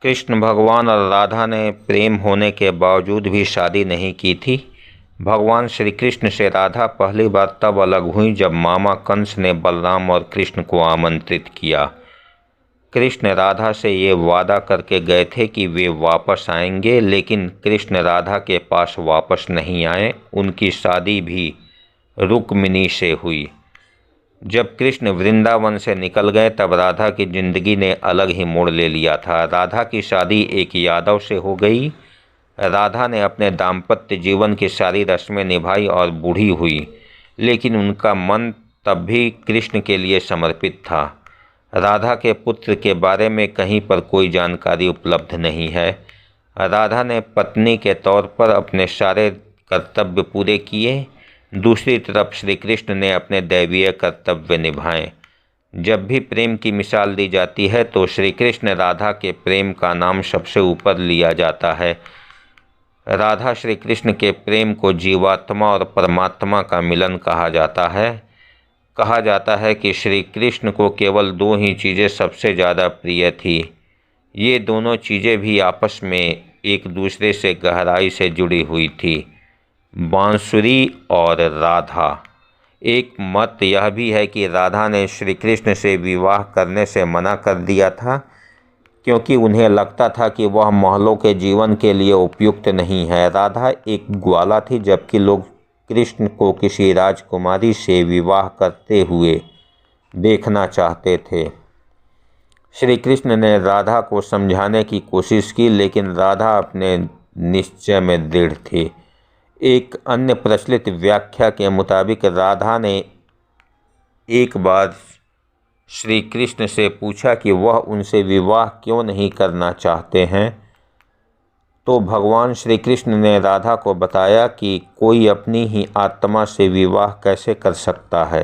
कृष्ण भगवान और राधा ने प्रेम होने के बावजूद भी शादी नहीं की थी। भगवान श्री कृष्ण से राधा पहली बार तब अलग हुई जब मामा कंस ने बलराम और कृष्ण को आमंत्रित किया। कृष्ण राधा से ये वादा करके गए थे कि वे वापस आएंगे, लेकिन कृष्ण राधा के पास वापस नहीं आए। उनकी शादी भी रुक्मिणी से हुई। जब कृष्ण वृंदावन से निकल गए तब राधा की जिंदगी ने अलग ही मोड़ ले लिया था। राधा की शादी एक यादव से हो गई। राधा ने अपने दाम्पत्य जीवन की सारी रस्में निभाई और बूढ़ी हुई, लेकिन उनका मन तब भी कृष्ण के लिए समर्पित था। राधा के पुत्र के बारे में कहीं पर कोई जानकारी उपलब्ध नहीं है। राधा ने पत्नी के तौर पर अपने सारे कर्तव्य पूरे किए। दूसरी तरफ श्री कृष्ण ने अपने दैवीय कर्तव्य निभाए। जब भी प्रेम की मिसाल दी जाती है तो श्री कृष्ण राधा के प्रेम का नाम सबसे ऊपर लिया जाता है। राधा श्री कृष्ण के प्रेम को जीवात्मा और परमात्मा का मिलन कहा जाता है। कहा जाता है कि श्री कृष्ण को केवल दो ही चीज़ें सबसे ज़्यादा प्रिय थी। ये दोनों चीज़ें भी आपस में एक दूसरे से गहराई से जुड़ी हुई थी, बांसुरी और राधा। एक मत यह भी है कि राधा ने श्री कृष्ण से विवाह करने से मना कर दिया था, क्योंकि उन्हें लगता था कि वह महलों के जीवन के लिए उपयुक्त नहीं है। राधा एक ग्वाला थी, जबकि लोग कृष्ण को किसी राजकुमारी से विवाह करते हुए देखना चाहते थे। श्री कृष्ण ने राधा को समझाने की कोशिश की, लेकिन राधा अपने निश्चय में दृढ़ थी। एक अन्य प्रचलित व्याख्या के मुताबिक राधा ने एक बार श्री कृष्ण से पूछा कि वह उनसे विवाह क्यों नहीं करना चाहते हैं, तो भगवान श्री कृष्ण ने राधा को बताया कि कोई अपनी ही आत्मा से विवाह कैसे कर सकता है।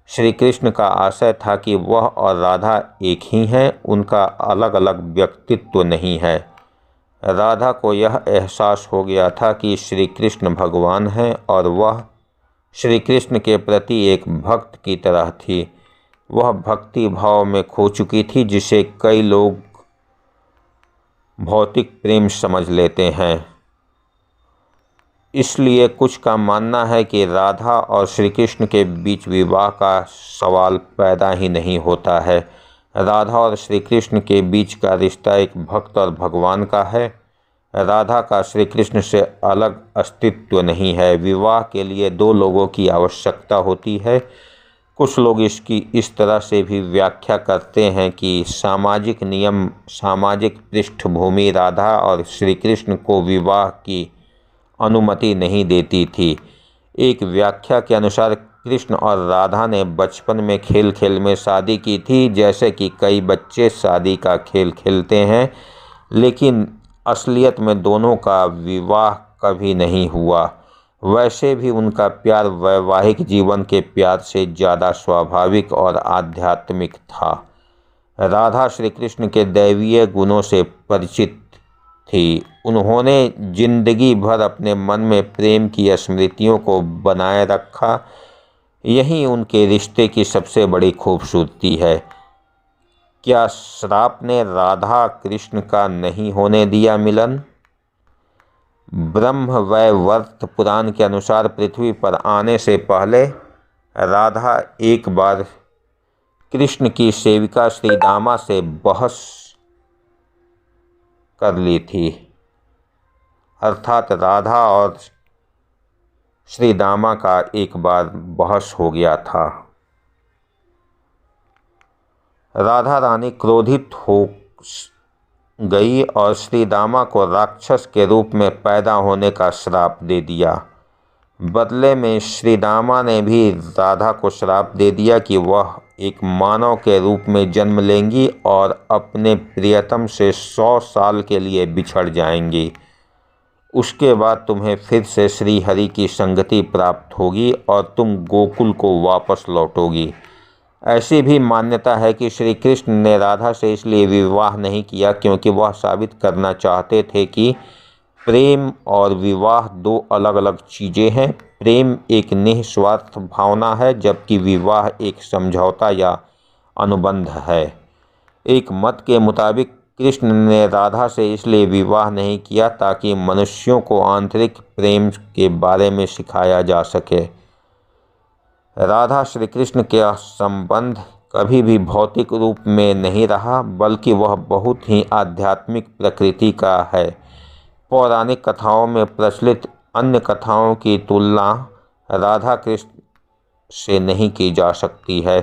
श्री कृष्ण का आशय था कि वह और राधा एक ही हैं, उनका अलग अलग व्यक्तित्व नहीं है। राधा को यह एहसास हो गया था कि श्री कृष्ण भगवान हैं और वह श्री कृष्ण के प्रति एक भक्त की तरह थी। वह भक्ति भाव में खो चुकी थी, जिसे कई लोग भौतिक प्रेम समझ लेते हैं। इसलिए कुछ का मानना है कि राधा और श्री कृष्ण के बीच विवाह का सवाल पैदा ही नहीं होता है। राधा और श्री कृष्ण के बीच का रिश्ता एक भक्त और भगवान का है। राधा का श्री कृष्ण से अलग अस्तित्व नहीं है। विवाह के लिए दो लोगों की आवश्यकता होती है। कुछ लोग इसकी इस तरह से भी व्याख्या करते हैं कि सामाजिक नियम, सामाजिक पृष्ठभूमि राधा और श्री कृष्ण को विवाह की अनुमति नहीं देती थी। एक व्याख्या के अनुसार कृष्ण और राधा ने बचपन में खेल खेल में शादी की थी, जैसे कि कई बच्चे शादी का खेल खेलते हैं, लेकिन असलियत में दोनों का विवाह कभी नहीं हुआ। वैसे भी उनका प्यार वैवाहिक जीवन के प्यार से ज़्यादा स्वाभाविक और आध्यात्मिक था। राधा श्री कृष्ण के दैवीय गुणों से परिचित थी। उन्होंने जिंदगी भर अपने मन में प्रेम की स्मृतियों को बनाए रखा। यही उनके रिश्ते की सबसे बड़ी खूबसूरती है। क्या श्राप ने राधा कृष्ण का नहीं होने दिया मिलन? ब्रह्म वैवर्त पुराण के अनुसार पृथ्वी पर आने से पहले राधा एक बार कृष्ण की सेविका श्रीदामा से बहस कर ली थी। अर्थात राधा और श्रीदामा का एक बार बहस हो गया था। राधा रानी क्रोधित हो गई और श्रीदामा को राक्षस के रूप में पैदा होने का श्राप दे दिया। बदले में श्रीदामा ने भी राधा को श्राप दे दिया कि वह एक मानव के रूप में जन्म लेंगी और अपने प्रियतम से 100 साल के लिए बिछड़ जाएंगी। उसके बाद तुम्हें फिर से श्री हरि की संगति प्राप्त होगी और तुम गोकुल को वापस लौटोगी। ऐसी भी मान्यता है कि श्री कृष्ण ने राधा से इसलिए विवाह नहीं किया क्योंकि वह साबित करना चाहते थे कि प्रेम और विवाह दो अलग अलग चीज़ें हैं। प्रेम एक निस्वार्थ भावना है, जबकि विवाह एक समझौता या अनुबंध है। एक मत के मुताबिक कृष्ण ने राधा से इसलिए विवाह नहीं किया ताकि मनुष्यों को आंतरिक प्रेम के बारे में सिखाया जा सके। राधा श्री कृष्ण का संबंध कभी भी भौतिक रूप में नहीं रहा, बल्कि वह बहुत ही आध्यात्मिक प्रकृति का है। पौराणिक कथाओं में प्रचलित अन्य कथाओं की तुलना राधा कृष्ण से नहीं की जा सकती है।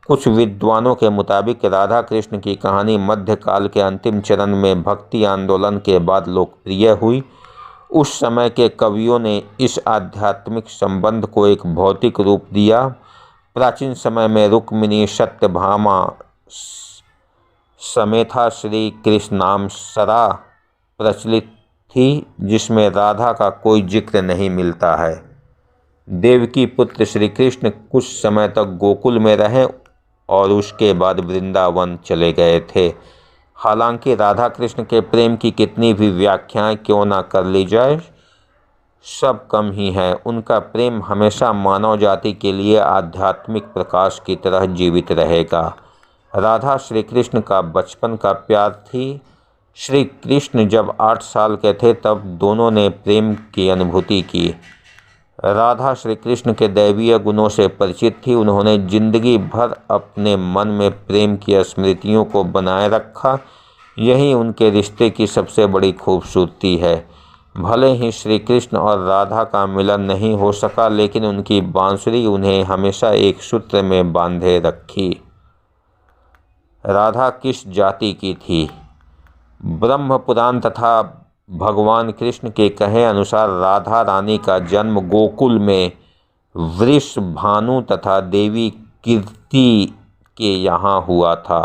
कुछ विद्वानों के मुताबिक राधा कृष्ण की कहानी मध्यकाल के अंतिम चरण में भक्ति आंदोलन के बाद लोकप्रिय हुई। उस समय के कवियों ने इस आध्यात्मिक संबंध को एक भौतिक रूप दिया। प्राचीन समय में रुक्मिणी, सत्यभामा, समेथा श्री कृष्णामसरा प्रचलित थी, जिसमें राधा का कोई जिक्र नहीं मिलता है। देवकी पुत्र श्री कृष्ण कुछ समय तक गोकुल में रहे और उसके बाद वृंदावन चले गए थे। हालांकि राधा कृष्ण के प्रेम की कितनी भी व्याख्याएं क्यों ना कर ली जाए, सब कम ही है। उनका प्रेम हमेशा मानव जाति के लिए आध्यात्मिक प्रकाश की तरह जीवित रहेगा। राधा श्री कृष्ण का बचपन का प्यार थी। श्री कृष्ण जब 8 साल के थे तब दोनों ने प्रेम की अनुभूति की। राधा श्री कृष्ण के दैवीय गुणों से परिचित थी। उन्होंने जिंदगी भर अपने मन में प्रेम की स्मृतियों को बनाए रखा। यही उनके रिश्ते की सबसे बड़ी खूबसूरती है। भले ही श्री कृष्ण और राधा का मिलन नहीं हो सका, लेकिन उनकी बांसुरी उन्हें हमेशा एक सूत्र में बांधे रखी। राधा किस जाति की थी? ब्रह्म पुराण तथा भगवान कृष्ण के कहे अनुसार राधा रानी का जन्म गोकुल में वृषभानु तथा देवी कीर्ति के यहाँ हुआ था।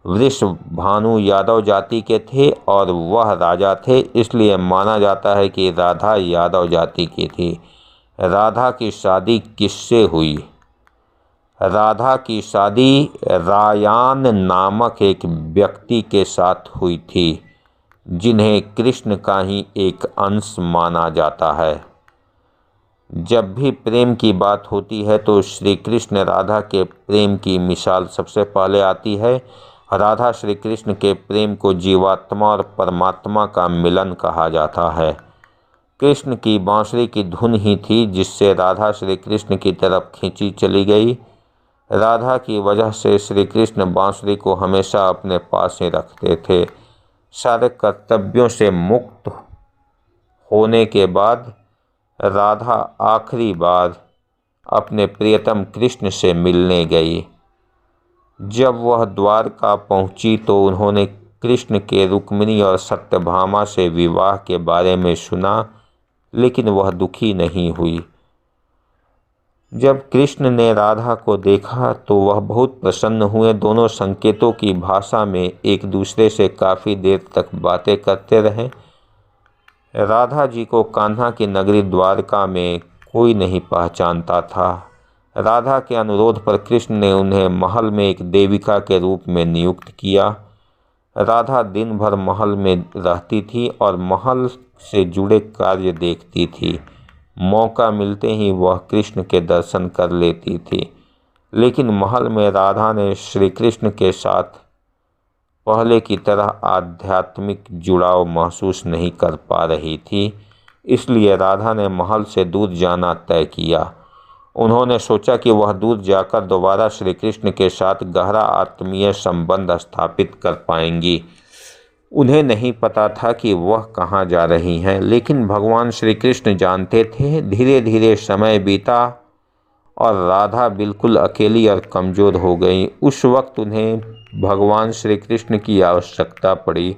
वृषभानु यादव जाति के थे और वह राजा थे, इसलिए माना जाता है कि राधा यादव जाति की थी। राधा की शादी किससे हुई? राधा की शादी रायान नामक एक व्यक्ति के साथ हुई थी, जिन्हें कृष्ण का ही एक अंश माना जाता है। जब भी प्रेम की बात होती है तो श्री कृष्ण राधा के प्रेम की मिसाल सबसे पहले आती है। राधा श्री कृष्ण के प्रेम को जीवात्मा और परमात्मा का मिलन कहा जाता है। कृष्ण की बांसुरी की धुन ही थी जिससे राधा श्री कृष्ण की तरफ खींची चली गई। राधा की वजह से श्री कृष्ण बांसुरी को हमेशा अपने पास ही रखते थे। सारे कर्तव्यों से मुक्त होने के बाद राधा आखिरी बार अपने प्रियतम कृष्ण से मिलने गई। जब वह द्वारका पहुंची तो उन्होंने कृष्ण के रुक्मिणी और सत्यभामा से विवाह के बारे में सुना, लेकिन वह दुखी नहीं हुई। जब कृष्ण ने राधा को देखा तो वह बहुत प्रसन्न हुए। दोनों संकेतों की भाषा में एक दूसरे से काफ़ी देर तक बातें करते रहे। राधा जी को कान्हा की नगरी द्वारका में कोई नहीं पहचानता था। राधा के अनुरोध पर कृष्ण ने उन्हें महल में एक देविका के रूप में नियुक्त किया। राधा दिन भर महल में रहती थी और महल से जुड़े कार्य देखती थी। मौका मिलते ही वह कृष्ण के दर्शन कर लेती थी, लेकिन महल में राधा ने श्री कृष्ण के साथ पहले की तरह आध्यात्मिक जुड़ाव महसूस नहीं कर पा रही थी। इसलिए राधा ने महल से दूर जाना तय किया। उन्होंने सोचा कि वह दूर जाकर दोबारा श्री कृष्ण के साथ गहरा आत्मीय संबंध स्थापित कर पाएंगी। उन्हें नहीं पता था कि वह कहाँ जा रही हैं, लेकिन भगवान श्री कृष्ण जानते थे। धीरे धीरे समय बीता और राधा बिल्कुल अकेली और कमज़ोर हो गई। उस वक्त उन्हें भगवान श्री कृष्ण की आवश्यकता पड़ी।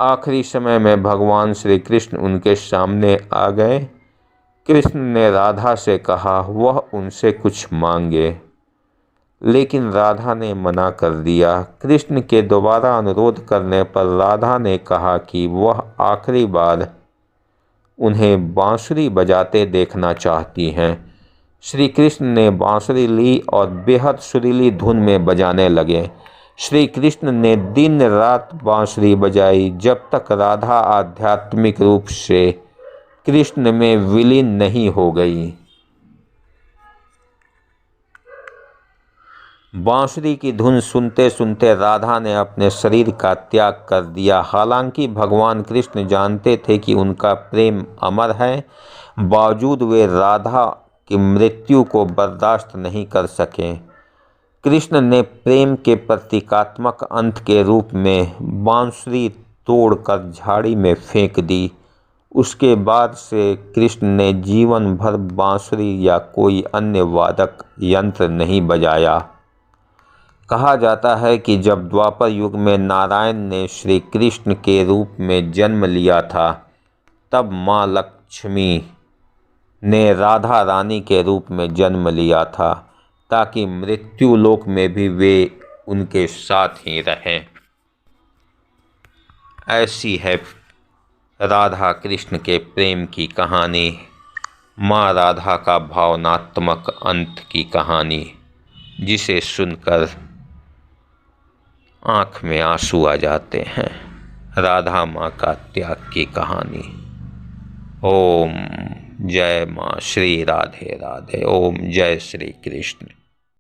आखिरी समय में भगवान श्री कृष्ण उनके सामने आ गए। कृष्ण ने राधा से कहा वह उनसे कुछ मांगे, लेकिन राधा ने मना कर दिया। कृष्ण के दोबारा अनुरोध करने पर राधा ने कहा कि वह आखिरी बार उन्हें बांसुरी बजाते देखना चाहती हैं। श्री कृष्ण ने बांसुरी ली और बेहद सुरीली धुन में बजाने लगे। श्री कृष्ण ने दिन रात बांसुरी बजाई जब तक राधा आध्यात्मिक रूप से कृष्ण में विलीन नहीं हो गई। बांसुरी की धुन सुनते सुनते राधा ने अपने शरीर का त्याग कर दिया। हालांकि भगवान कृष्ण जानते थे कि उनका प्रेम अमर है, बावजूद वे राधा की मृत्यु को बर्दाश्त नहीं कर सके। कृष्ण ने प्रेम के प्रतीकात्मक अंत के रूप में बांसुरी तोड़कर झाड़ी में फेंक दी। उसके बाद से कृष्ण ने जीवन भर बांसुरी या कोई अन्य वादक यंत्र नहीं बजाया। कहा जाता है कि जब द्वापर युग में नारायण ने श्री कृष्ण के रूप में जन्म लिया था, तब माँ लक्ष्मी ने राधा रानी के रूप में जन्म लिया था, ताकि मृत्यु लोक में भी वे उनके साथ ही रहें। ऐसी है राधा कृष्ण के प्रेम की कहानी, माँ राधा का भावनात्मक अंत की कहानी, जिसे सुनकर आँख में आंसू आ जाते हैं। राधा माँ का त्याग की कहानी। ओम जय माँ श्री राधे राधे। ओम जय श्री कृष्ण।